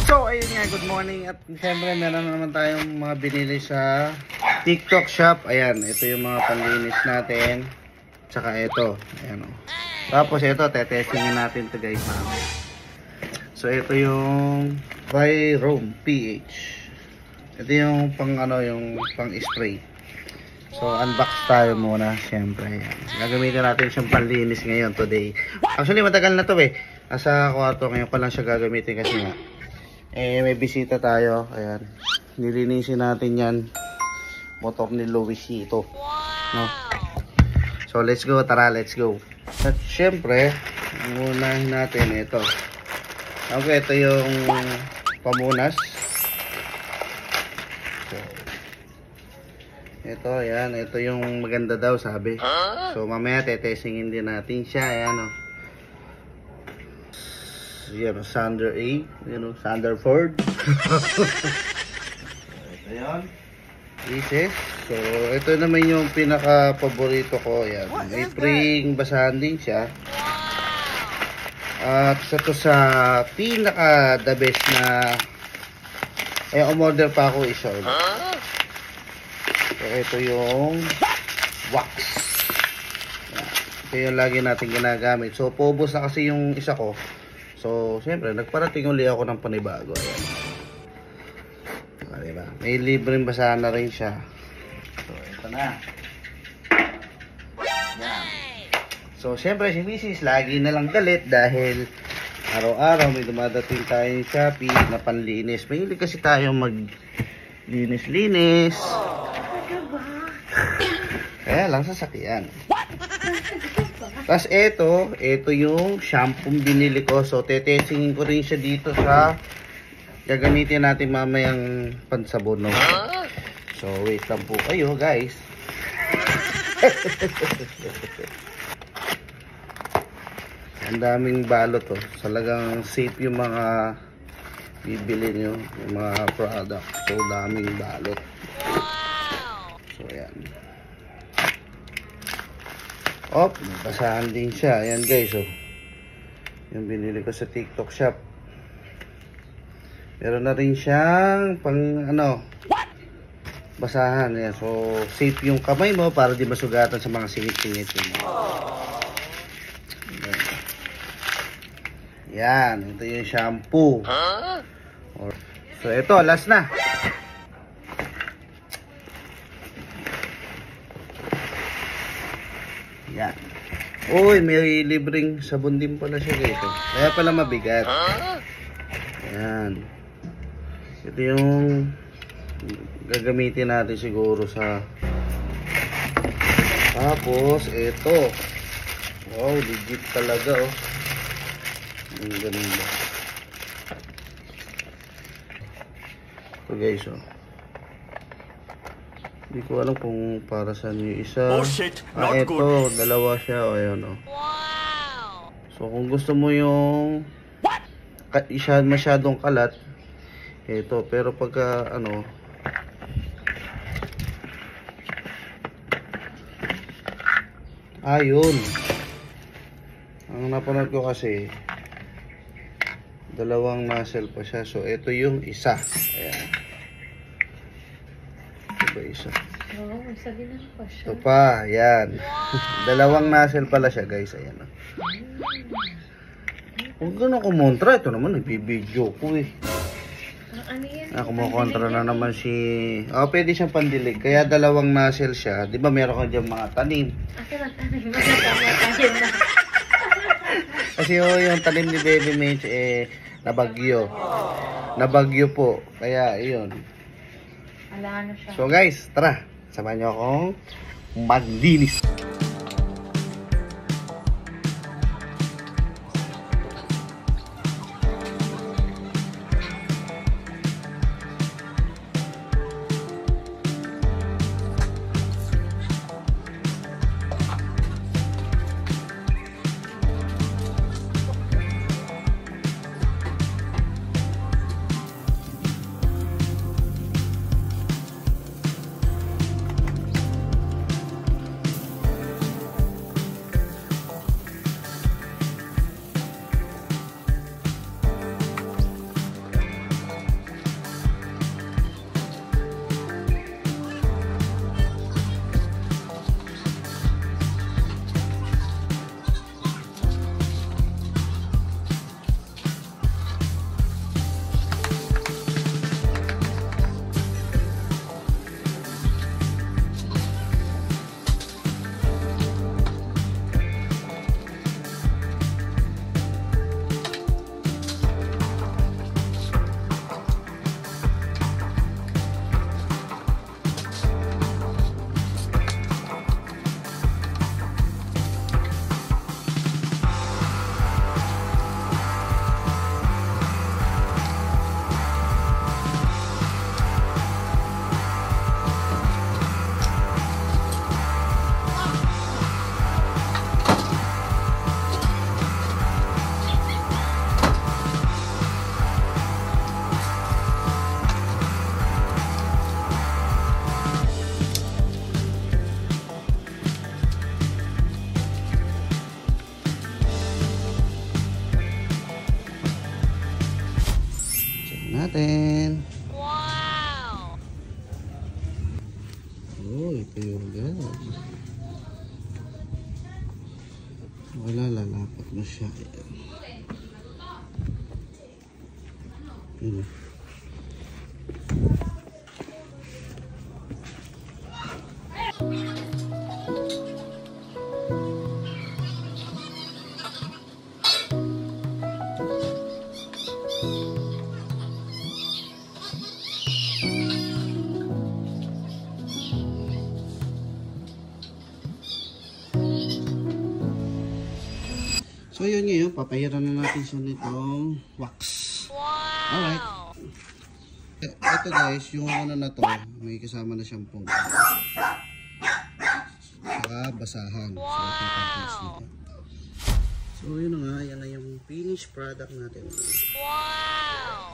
So, ayun nga, good morning. At siyempre, meron na naman tayong mga binili sa TikTok shop. Ayan, ito yung mga panlinis natin. Tsaka ito. Ayan o. Tapos ito, tetestingin natin ito guys. So, ito yung Dry Room PH. Ito yung pang ano, yung pang spray. So, unbox tayo muna. Siyempre, ayan. Gagamitin natin siyang panlinis ngayon today. Actually, matagal na to eh. Nasa kwarto, ngayon ko lang siya gagamitin kasi nga. Eh, may bisita tayo. Ayan. Nilinisin natin yan. Motor ni Luisito. No? So, let's go. Tara, let's go. At syempre, unahin natin ito. Okay, ito yung pamunas. So, ito, ayan. Ito yung maganda daw, sabi. So, mamaya tetestingin din natin siya. Ayan, o. Yan, Sander A. Yan, Sanderford. Ito yun. Pieces. So, ito naman yung pinaka-paborito ko. Yan. May spring basahan din siya. At ito sa pinaka-the best na umorder pa ako isa ulit. So, ito yung wax. Yan. Ito yung lagi natin ginagamit. So, paubos na kasi yung isa ko. So, siyempre, nagparating uli ako ng panibago. Ayan. Diba? May libreng basahan na rin siya. So, ito na. Ayan. So, siyempre, si Mrs. lagi na lang galit dahil araw-araw may dumadating tayo ng Shopee na panlinis. Mahilig kasi tayo mag-linis-linis. Kaya lang sasakyan. Tapos ito yung shampoo binili ko. So, tetestingin ko rin siya dito sa gagamitin natin mamayang pansabon. No? So, wait lang po kayo, guys. Ang daming balot, oh. Talagang safe yung mga bibili nyo, yung mga product. So, daming balot. So, ayan. Oh, basahan din siya. Ayan guys, oh. Yung binili ko sa TikTok shop. Meron na rin siyang pang ano, basahan. Ayan. So, safe yung kamay mo para di masugatan sa mga singit-singit. Yan, ito yung shampoo. So, ito, last na. Yan. Uy, may libreng sabon din pala siya guys. Kaya pala mabigat. Yan. Ito yung gagamitin natin siguro sa. Tapos, ito. Wow, legit talaga oh. Ang ganda. Ito guys oh. Hindi ko alam kung para saan yung isa. Oh shit, not ito, good. Dalawa siya. O, ayan o. Wow! So, kung gusto mo yung masyadong kalat, ito. Pero pagka, ano, ayun. Ang napanood ko kasi, dalawang nozzle pa siya. So, ito yung isa. Ayan. Isa. Oo, isa din na pa siya. Ito pa, yan. Dalawang nozzle pala siya guys, ayan. Huwag ka na kumontra, ito naman nagbibideo ko eh. Ano yan? Kumukontra na naman si. Pwede siyang pandilig. Kaya dalawang nozzle siya. Di ba meron ka dyan mga tanim? Akin ang tanim. Tanim na. Kasi yung tanim ni Baby Mitch nabagyo. Nabagyo po. Kaya yun. Ala na siya. So guys, tara. Samahan niyo akong maglinis. natin. Wow! Oh, ito yung gano'n. Wala, lalapat na siya. Ayan. So yun ngayon, papahiran na natin siya nitong wax. Wow! Alright. Ito guys, yung ano na to, may kasama na siyang pong. Saka basahan. Wow! So yun na nga, yan na yung finished product natin. Wow!